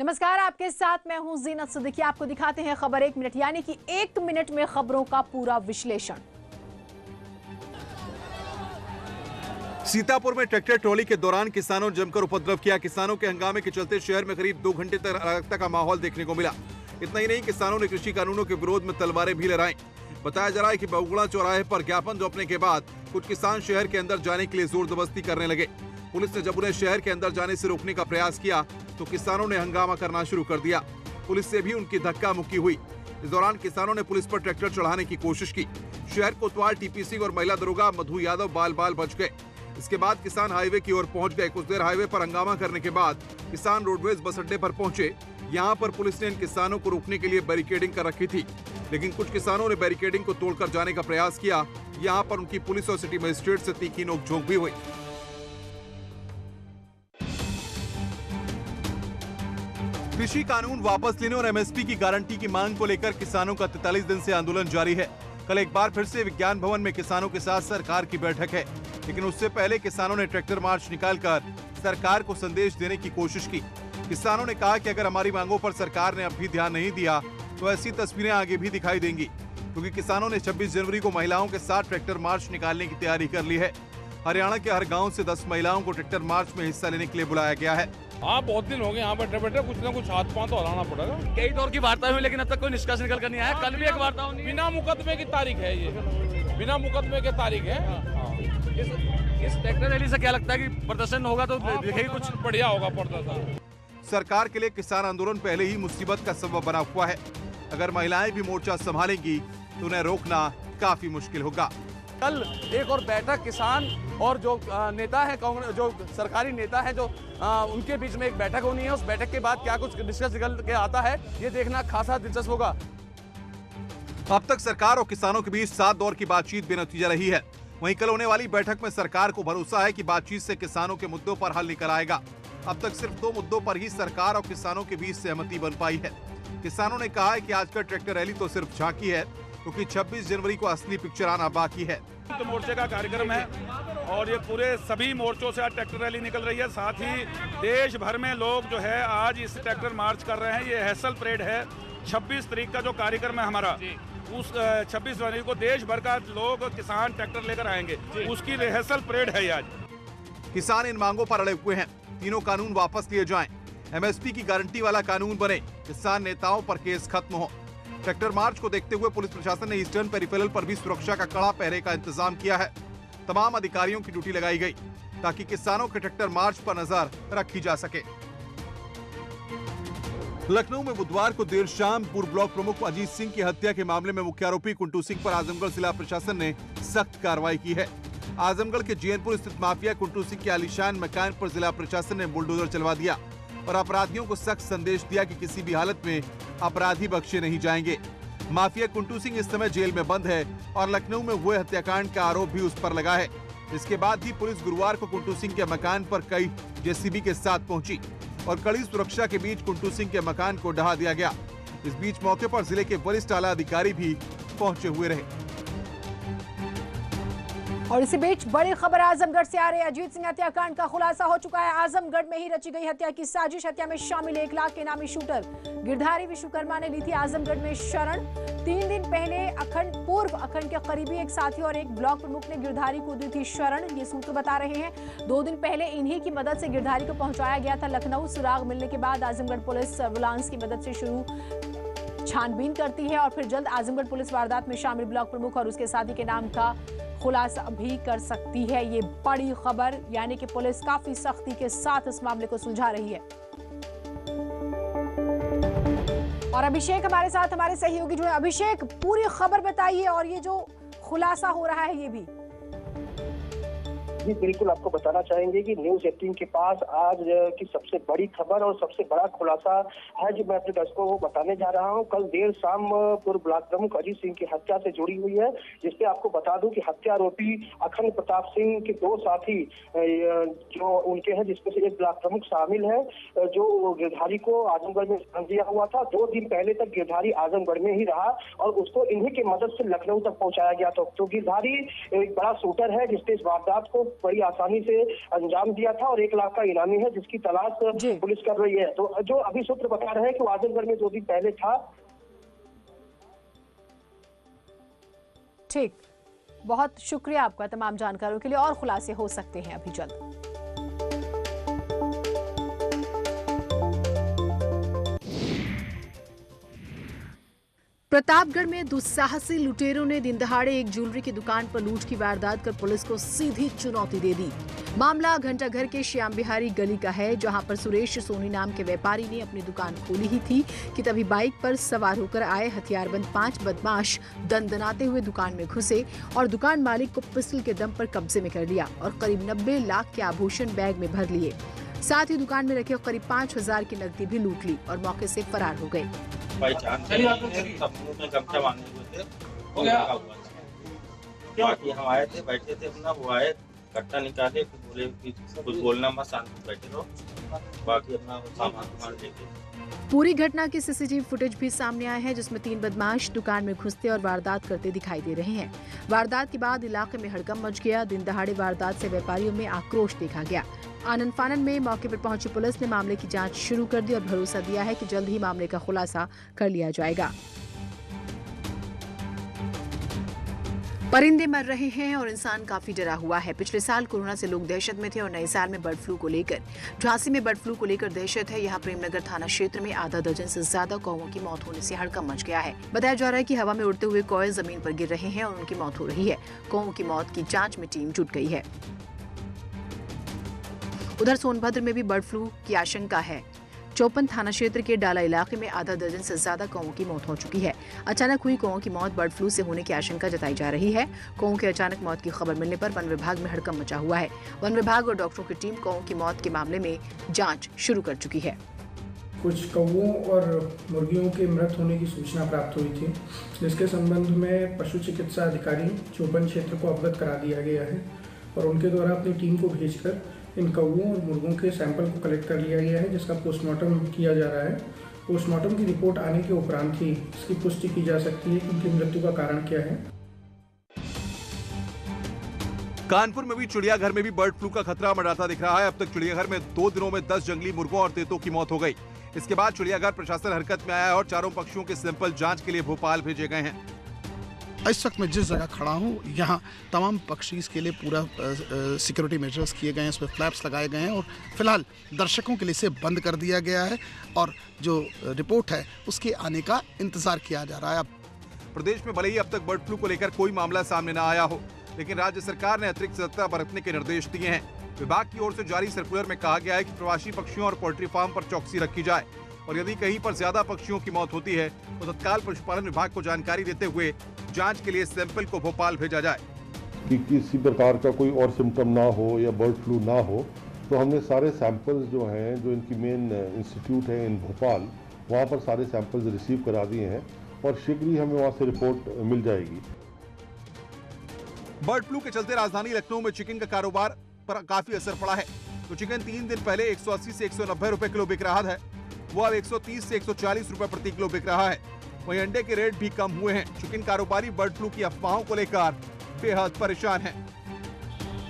नमस्कार, आपके साथ मैं हूं जीनत सिद्दीकी। आपको दिखाते हैं खबर 1 मिनट, यानी कि 1 मिनट में खबरों का पूरा विश्लेषण। सीतापुर में ट्रैक्टर ट्रॉली के दौरान किसानों ने जमकर उपद्रव किया। किसानों के हंगामे के चलते शहर में करीब 2 घंटे तक अराजकता का माहौल देखने को मिला। इतना ही नहीं, किसानों ने कृषि कानूनों के विरोध में तलवारें भी लहराई। बताया जा रहा है कि बहुगुणा चौराहे पर ज्ञापन सौंपने के बाद कुछ किसान शहर के अंदर जाने के लिए जोर जबरदस्ती करने लगे। पुलिस ने जब उन्हें शहर के अंदर जाने से रोकने का प्रयास किया तो किसानों ने हंगामा करना शुरू कर दिया। पुलिस से भी उनकी धक्का मुक्की हुई। इस दौरान किसानों ने पुलिस पर ट्रैक्टर चढ़ाने की कोशिश की। शहर कोतवाल टीपी सिंह और महिला दरोगा मधु यादव बाल बाल बच गए। इसके बाद किसान हाईवे की ओर पहुंच गए। कुछ देर हाईवे पर हंगामा करने के बाद किसान रोडवेज बस अड्डे पर पहुंचे। यहाँ पर पुलिस ने इन किसानों को रोकने के लिए बैरिकेडिंग कर रखी थी, लेकिन कुछ किसानों ने बैरिकेडिंग को तोड़कर जाने का प्रयास किया। यहाँ पर उनकी पुलिस और सिटी मजिस्ट्रेट से तीखी नोकझोंक भी हुई। कृषि कानून वापस लेने और एमएसपी की गारंटी की मांग को लेकर किसानों का 43 दिन से आंदोलन जारी है। कल एक बार फिर से विज्ञान भवन में किसानों के साथ सरकार की बैठक है, लेकिन उससे पहले किसानों ने ट्रैक्टर मार्च निकालकर सरकार को संदेश देने की कोशिश की। किसानों ने कहा कि अगर हमारी मांगों पर सरकार ने अब भी ध्यान नहीं दिया तो ऐसी तस्वीरें आगे भी दिखाई देंगी, क्योंकि किसानों ने 26 जनवरी को महिलाओं के साथ ट्रैक्टर मार्च निकालने की तैयारी कर ली है। हरियाणा के हर गाँव से 10 महिलाओं को ट्रैक्टर मार्च में हिस्सा लेने के लिए बुलाया गया है। हाँ, बहुत दिन हो गए यहाँ बैठे बैठे, कुछ ना कुछ हाथ पांव तो हलाना पड़ेगा। कई दौर की वार्ता हुई, लेकिन अब तक कोई निष्कर्ष निकल कर नहीं आया। कल भी एक वार्ता हुई। बिना मुकदमे की तारीख है ये, बिना मुकदमे की तारीख है। इस ट्रैक्टर रैली से क्या लगता है कि प्रदर्शन होगा तो दिखेगी कुछ बढ़िया होगा प्रदर्शन। सरकार के लिए किसान आंदोलन पहले ही मुसीबत का सबब बना हुआ है। अगर महिलाएं भी मोर्चा संभालेंगी तो उन्हें रोकना काफी मुश्किल होगा। कल एक और बैठक किसान और जो नेता है, कांग्रेस जो सरकारी नेता है, जो उनके बीच में एक बैठक होनी है। उस बैठक के बाद क्या कुछ डिस्कस निकल के आता है, ये देखना खासा दिलचस्प होगा। अब तक सरकार और किसानों के बीच 7 दौर की बातचीत बेनतीजा रही है। वहीं कल होने वाली बैठक में सरकार को भरोसा है कि बातचीत से किसानों के मुद्दों पर हल निकल आएगा। अब तक सिर्फ 2 मुद्दों पर ही सरकार और किसानों के बीच सहमति बन पाई है। किसानों ने कहा है कि आज का ट्रैक्टर रैली तो सिर्फ झांकी है, क्योंकि 26 जनवरी को असली पिक्चर आना बाकी है। तो मोर्चे का कार्यक्रम है और ये पूरे सभी मोर्चों से आज ट्रैक्टर रैली निकल रही है। साथ ही देश भर में लोग जो है आज इस ट्रैक्टर मार्च कर रहे हैं। ये हैसल परेड है। 26 तारीख का जो कार्यक्रम है हमारा, उस 26 जनवरी को देश भर का लोग किसान ट्रैक्टर लेकर आएंगे, उसकी रिहर्सल परेड है आज। किसान इन मांगों पर अड़े हुए हैं। तीनों कानून वापस लिए जाएं, एमएसपी की गारंटी वाला कानून बने, किसान नेताओं पर केस खत्म हो। ट्रैक्टर मार्च को देखते हुए पुलिस प्रशासन ने ईस्टर्न पेरिफेरल पर भी सुरक्षा का कड़ा पहरे का इंतजाम किया है। तमाम अधिकारियों की ड्यूटी लगाई गई ताकि किसानों के ट्रैक्टर मार्च पर नजर रखी जा सके। लखनऊ में बुधवार को देर शाम पूर्व ब्लॉक प्रमुख अजीत सिंह की हत्या के मामले में मुख्य आरोपी कुंटू सिंह पर आजमगढ़ जिला प्रशासन ने सख्त कार्रवाई की है। आजमगढ़ के जीएनपुर स्थित माफिया कुंटू सिंह के आलीशान मकान पर जिला प्रशासन ने बुलडोजर चलवा दिया और अपराधियों को सख्त संदेश दिया कि किसी भी हालत में अपराधी बख्शे नहीं जाएंगे। माफिया कुंटू सिंह इस समय जेल में बंद है और लखनऊ में हुए हत्याकांड का आरोप भी उस पर लगा है। इसके बाद ही पुलिस गुरुवार को कुंटू सिंह के मकान पर कई जेसीबी के साथ पहुंची और कड़ी सुरक्षा के बीच कुंटू सिंह के मकान को ढहा दिया गया। इस बीच मौके पर जिले के वरिष्ठ आला अधिकारी भी पहुंचे हुए रहे। और इसी बीच बड़ी खबर आजमगढ़ से आ रही है। अजीत सिंह हत्याकांड का खुलासा हो चुका है। आजमगढ़ में ही रची गई हत्या की साजिश। हत्या में शामिल 1 लाख के नामी शूटर गिरधारी विश्वकर्मा ने ली थी आजमगढ़ में शरण। 3 दिन पहले पूर्व अखंड के करीबी एक साथी और एक ब्लॉक प्रमुख ने गिरधारी को दी थी शरण, ये सूत्र बता रहे हैं। 2 दिन पहले इन्हीं की मदद से गिरधारी को पहुंचाया गया था लखनऊ। सुराग मिलने के बाद आजमगढ़ पुलिस सर्विलांस की मदद से शुरू छानबीन करती है और फिर जल्द आजमगढ़ पुलिस वारदात में शामिल ब्लॉक प्रमुख और उसके साथी के नाम का खुलासा भी कर सकती है। ये बड़ी खबर, यानी कि पुलिस काफी सख्ती के साथ इस मामले को सुलझा रही है। और अभिषेक हमारे साथ, हमारे सहयोगी जो है। अभिषेक, पूरी खबर बताइए और ये जो खुलासा हो रहा है ये भी। जी बिल्कुल, आपको बताना चाहेंगे कि न्यूज़ 18 के पास आज की सबसे बड़ी खबर और सबसे बड़ा खुलासा है जो मैं अपने दर्शकों को बताने जा रहा हूं। कल देर शाम पूर्व ब्लॉक प्रमुख अजीत सिंह की हत्या से जुड़ी हुई है, जिसपे आपको बता दूं कि हत्या आरोपी अखंड प्रताप सिंह के 2 साथी जो उनके हैं, जिसमें से एक ब्लॉक प्रमुख शामिल है, जो गिरधारी को आजमगढ़ में स्थान दिया हुआ था। 2 दिन पहले तक गिरधारी आजमगढ़ में ही रहा और उसको इन्हीं की मदद से लखनऊ तक पहुंचाया गया। तो गिरधारी एक बड़ा शूटर है जिसने इस वारदात को बड़ी आसानी से अंजाम दिया था और 1 लाख का इनामी है जिसकी तलाश पुलिस कर रही है। तो जो अभी सूत्र बता रहे हैं कि आजमगढ़ में 2 दिन पहले था। ठीक, बहुत शुक्रिया आपका तमाम जानकारियों के लिए, और खुलासे हो सकते हैं अभी जल्द। प्रतापगढ़ में दुस्साहसी लुटेरों ने दिन दहाड़े एक ज्वेलरी की दुकान पर लूट की वारदात कर पुलिस को सीधी चुनौती दे दी। मामला घंटाघर के श्याम बिहारी गली का है, जहां पर सुरेश सोनी नाम के व्यापारी ने अपनी दुकान खोली ही थी कि तभी बाइक पर सवार होकर आए हथियारबंद 5 बदमाश दंदनाते हुए दुकान में घुसे और दुकान मालिक को पिस्टल के दम पर कब्जे में कर लिया और करीब 90 लाख के आभूषण बैग में भर लिए। साथ ही दुकान में रखे करीब 5000 की नकदी भी लूट ली और मौके से फरार हो गए। बाकी हम आए थे, बैठे थे, अपना वो आए कट्टा निकाले, बोले कुछ बोलना मत, शांत बैठे रहो, बाकी अपना सामान लेके। पूरी घटना की सीसीटीवी फुटेज भी सामने आया है, जिसमें 3 बदमाश दुकान में घुसते और वारदात करते दिखाई दे रहे हैं। वारदात के बाद इलाके में हड़कंप मच गया। दिन दहाड़े वारदात से व्यापारियों में आक्रोश देखा गया। आनन फानन में मौके पर पहुंची पुलिस ने मामले की जांच शुरू कर दी और भरोसा दिया है कि जल्द ही मामले का खुलासा कर लिया जाएगा। परिंदे मर रहे हैं और इंसान काफी डरा हुआ है। पिछले साल कोरोना से लोग दहशत में थे और नए साल में बर्ड फ्लू को लेकर झांसी में बर्ड फ्लू को लेकर दहशत है। यहाँ प्रेमनगर थाना क्षेत्र में आधा दर्जन से ज्यादा कौवों की मौत होने से हड़कंप मच गया है। बताया जा रहा है कि हवा में उड़ते हुए कौवे जमीन पर गिर रहे हैं और उनकी मौत हो रही है। कौवों की मौत की जांच में टीम जुट गई है। उधर सोनभद्र में भी बर्ड फ्लू की आशंका है। चौपन थाना क्षेत्र के डाला इलाके में आधा दर्जन से ज्यादा कौवों की मौत हो चुकी है। अचानक हुई कौवों की मौत बर्ड फ्लू से होने की आशंका जताई जा रही है। कौवों के अचानक मौत की खबर मिलने पर वन विभाग में हड़कंप मचा हुआ है। वन विभाग और डॉक्टरों की टीम कौवों की मौत के मामले में जांच शुरू कर चुकी है। कुछ कौवों और मुर्गियों के मृत होने की सूचना प्राप्त हुई थी, जिसके संबंध में पशु चिकित्सा अधिकारी चौपन क्षेत्र को अवगत करा दिया गया है और उनके द्वारा अपनी टीम को भेजकर इन कौवों और मुर्गों के सैंपल को कलेक्ट कर लिया गया है, जिसका पोस्टमार्टम किया जा रहा है। पोस्टमार्टम की रिपोर्ट आने के उपरांत ही इसकी पुष्टि की जा सकती है कि उनकी मृत्यु का कारण क्या है। कानपुर में भी चिड़ियाघर में भी बर्ड फ्लू का खतरा मंडराता दिख रहा है। अब तक चिड़ियाघर में 2 दिनों में 10 जंगली मुर्गों और तेतों की मौत हो गई। इसके बाद चिड़ियाघर प्रशासन हरकत में आया है और चारों पक्षियों के सैंपल जांच के लिए भोपाल भेजे गए हैं। इस वक्त मैं जिस जगह खड़ा हूँ, यहाँ तमाम पक्षी के लिए पूरा सिक्योरिटी मेजर्स किए गए हैं, इस पर फ्लैप्स लगाए गए हैं और फिलहाल दर्शकों के लिए इसे बंद कर दिया गया है और जो रिपोर्ट है उसके आने का इंतजार किया जा रहा है। प्रदेश में भले ही अब तक बर्ड फ्लू को लेकर कोई मामला सामने न आया हो, लेकिन राज्य सरकार ने अतिरिक्त सतर्कता बरतने के निर्देश दिए हैं। विभाग की ओर से जारी सर्कुलर में कहा गया है कि प्रवासी पक्षियों और पोल्ट्री फार्म पर चौकसी रखी जाए और यदि कहीं पर ज्यादा पक्षियों की मौत होती है तो तत्काल पशुपालन विभाग को जानकारी देते हुए जांच के लिए सैंपल को भोपाल भेजा जाए। कि किसी प्रकार का कोई और सिम्टम ना हो या बर्ड फ्लू ना हो, तो हमने सारे सैंपल्स जो हैं, जो इनकी मेन इंस्टीट्यूट है इन भोपाल, वहाँ पर सारे सैंपल्स रिसीव करा दिए हैं और शीघ्र ही हमें वहाँ से रिपोर्ट मिल जाएगी। बर्ड फ्लू के चलते राजधानी लखनऊ में चिकन का कारोबार पर काफी असर पड़ा है। तो चिकन 3 दिन पहले 180 से 190 रुपए किलो बिक रहा है, वो अब 130 से 140 रुपए प्रति किलो बिक रहा है। वहीं अंडे के रेट भी कम हुए हैं। चिकन कारोबारी बर्ड फ्लू की अफवाहों को लेकर बेहद परेशान हैं।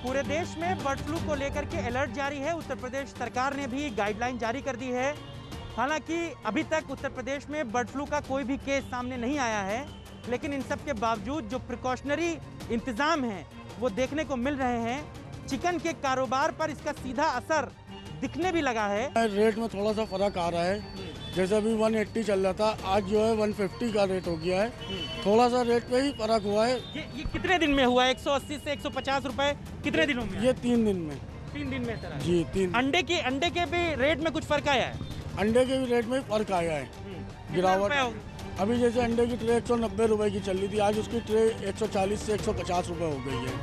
पूरे देश में बर्ड फ्लू को लेकर के अलर्ट जारी है। उत्तर प्रदेश सरकार ने भी गाइडलाइन जारी कर दी है। हालांकि अभी तक उत्तर प्रदेश में बर्ड फ्लू का कोई भी केस सामने नहीं आया है, लेकिन इन सब के बावजूद जो प्रिकॉशनरी इंतजाम हैं वो देखने को मिल रहे हैं। चिकन के कारोबार पर इसका सीधा असर दिखने भी लगा है। रेट में थोड़ा सा फर्क आ रहा है। जैसे अभी 180 चल रहा था, आज जो है 150 का रेट हो गया है। थोड़ा सा रेट पे ही फर्क हुआ है। ये कितने दिन में हुआ? 180 से 150 रुपए कितने दिनों में? ये 3 दिन में। 3 दिन में सर जी 3। अंडे के भी रेट में कुछ फर्क आया है? अंडे के भी रेट में फर्क आया है, गिरावट। अभी जैसे अंडे की ट्रे 190 रुपए की चल रही थी, आज उसकी ट्रे 140 से 150 रुपए हो गई है।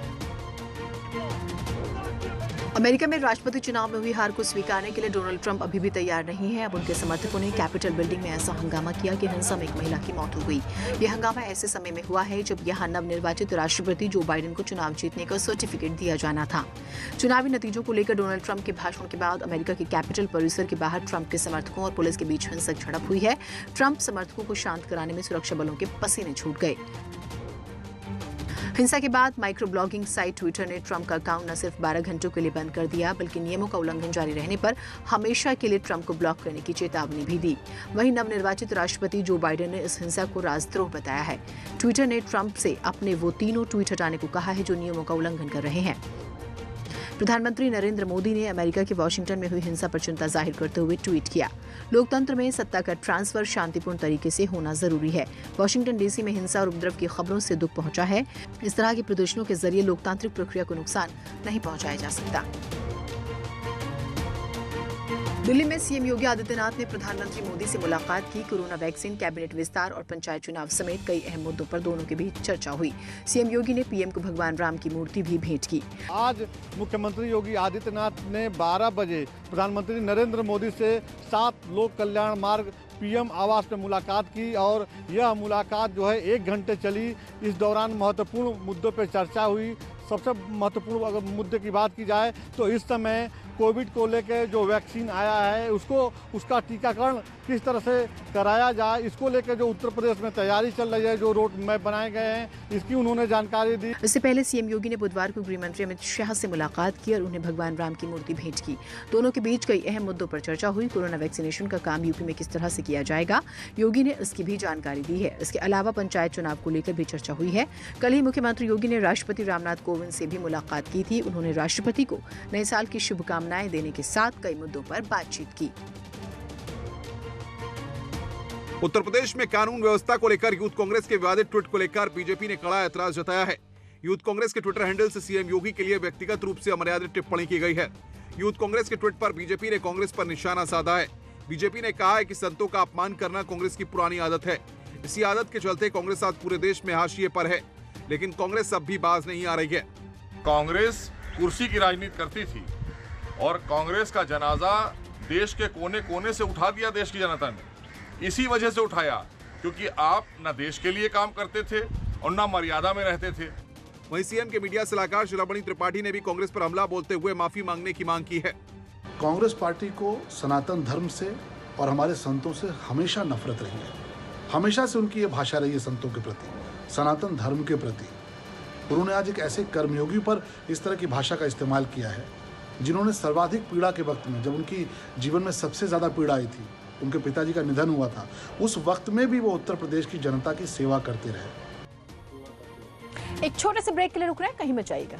अमेरिका में राष्ट्रपति चुनाव में हुई हार को स्वीकारने के लिए डोनाल्ड ट्रंप अभी भी तैयार नहीं है। अब उनके समर्थकों ने कैपिटल बिल्डिंग में ऐसा हंगामा किया कि हिंसा में एक महिला की मौत हो गई। यह हंगामा ऐसे समय में हुआ है जब यहां नवनिर्वाचित राष्ट्रपति जो बाइडेन को चुनाव जीतने का सर्टिफिकेट दिया जाना था। चुनावी नतीजों को लेकर डोनाल्ड ट्रंप के भाषण के बाद अमेरिका के कैपिटल परिसर के बाहर ट्रंप के समर्थकों और पुलिस के बीच हिंसक झड़प हुई है। ट्रंप समर्थकों को शांत कराने में सुरक्षा बलों के पसीने छूट गए। हिंसा के बाद माइक्रो ब्लॉगिंग साइट ट्विटर ने ट्रंप का अकाउंट न सिर्फ 12 घंटों के लिए बंद कर दिया, बल्कि नियमों का उल्लंघन जारी रहने पर हमेशा के लिए ट्रंप को ब्लॉक करने की चेतावनी भी दी। वहीं नवनिर्वाचित राष्ट्रपति जो बाइडेन ने इस हिंसा को राजद्रोह बताया है। ट्विटर ने ट्रंप से अपने वो तीनों ट्वीट हटाने को कहा है जो नियमों का उल्लंघन कर रहे हैं। प्रधानमंत्री नरेंद्र मोदी ने अमेरिका के वॉशिंगटन में हुई हिंसा पर चिंता जाहिर करते हुए ट्वीट किया, लोकतंत्र में सत्ता का ट्रांसफर शांतिपूर्ण तरीके से होना जरूरी है। वॉशिंगटन डीसी में हिंसा और उपद्रव की खबरों से दुख पहुंचा है। इस तरह के प्रदर्शनों के जरिए लोकतांत्रिक प्रक्रिया को नुकसान नहीं पहुंचाया जा सकता। दिल्ली में सीएम योगी आदित्यनाथ ने प्रधानमंत्री मोदी से मुलाकात की। कोरोना वैक्सीन, कैबिनेट विस्तार और पंचायत चुनाव समेत कई अहम मुद्दों पर दोनों के बीच चर्चा हुई। सीएम योगी ने पीएम को भगवान राम की मूर्ति भी भेंट की। आज मुख्यमंत्री योगी आदित्यनाथ ने 12 बजे प्रधानमंत्री नरेंद्र मोदी से 7 लोक कल्याण मार्ग पीएम आवास में मुलाकात की और यह मुलाकात जो है 1 घंटे चली। इस दौरान महत्वपूर्ण मुद्दों पर चर्चा हुई। सबसे महत्वपूर्ण अगर मुद्दे की बात की जाए तो इस समय कोविड को लेकर जो वैक्सीन आया है उसका टीकाकरण किस तरह से कराया जाए, इसको लेकर जो उत्तर प्रदेश में तैयारी चल रही है, जो रोड मैप बनाए गए हैं, इसकी उन्होंने जानकारी दी। इससे पहले सीएम योगी ने बुधवार को गृह मंत्री अमित शाह से मुलाकात की और उन्हें भगवान राम की मूर्ति भेंट की। दोनों के बीच कई अहम मुद्दों पर चर्चा हुई। कोरोना वैक्सीनेशन का काम यूपी में किस तरह से किया जाएगा, योगी ने इसकी भी जानकारी दी है। इसके अलावा पंचायत चुनाव को लेकर भी चर्चा हुई है। कल ही मुख्यमंत्री योगी ने राष्ट्रपति रामनाथ कोविंद से भी मुलाकात की थी। उन्होंने राष्ट्रपति को नए साल की शुभकामनाएं देने के साथ कई मुद्दों पर बातचीत की। उत्तर प्रदेश में कानून व्यवस्था को लेकर यूथ कांग्रेस के विवादित ट्वीट को लेकर बीजेपी ने कड़ा ऐतराज जताया है। यूथ कांग्रेस के ट्विटर हैंडल से सीएम योगी के लिए व्यक्तिगत रूप से अमर्यादित टिप्पणी की गई है। यूथ कांग्रेस के ट्वीट पर बीजेपी ने कांग्रेस पर निशाना साधा है। बीजेपी ने कहा है कि संतों का अपमान करना कांग्रेस की पुरानी आदत है। इसी आदत के चलते कांग्रेस आज पूरे देश में हाशिए पर है, लेकिन कांग्रेस अब भी बाज नहीं आ रही है। कांग्रेस कुर्सी की राजनीति करती थी और कांग्रेस का जनाजा देश के कोने कोने से उठा दिया देश की जनता ने। इसी वजह से उठाया क्योंकि आप न देश के लिए काम करते थे और न मर्यादा में रहते थे। वहीं सीएम के मीडिया सलाहकार शिरोमणि त्रिपाठी ने भी कांग्रेस पर हमला बोलते हुए माफी मांगने की मांग की है। कांग्रेस पार्टी को सनातन धर्म से और हमारे संतों से हमेशा नफरत रही है। हमेशा से उनकी ये भाषा रही है संतों के प्रति, सनातन धर्म के प्रति। उन्होंने आज एक ऐसे कर्मयोगी पर इस तरह की भाषा का इस्तेमाल किया है जिन्होंने सर्वाधिक पीड़ा के वक्त में, जब उनकी जीवन में सबसे ज़्यादा पीड़ा आई थी, उनके पिताजी का निधन हुआ था, उस वक्त में भी वो उत्तर प्रदेश की जनता की सेवा करते रहे। एक छोटे से ब्रेक के लिए रुक रहे हैं, कहीं मत जाइएगा।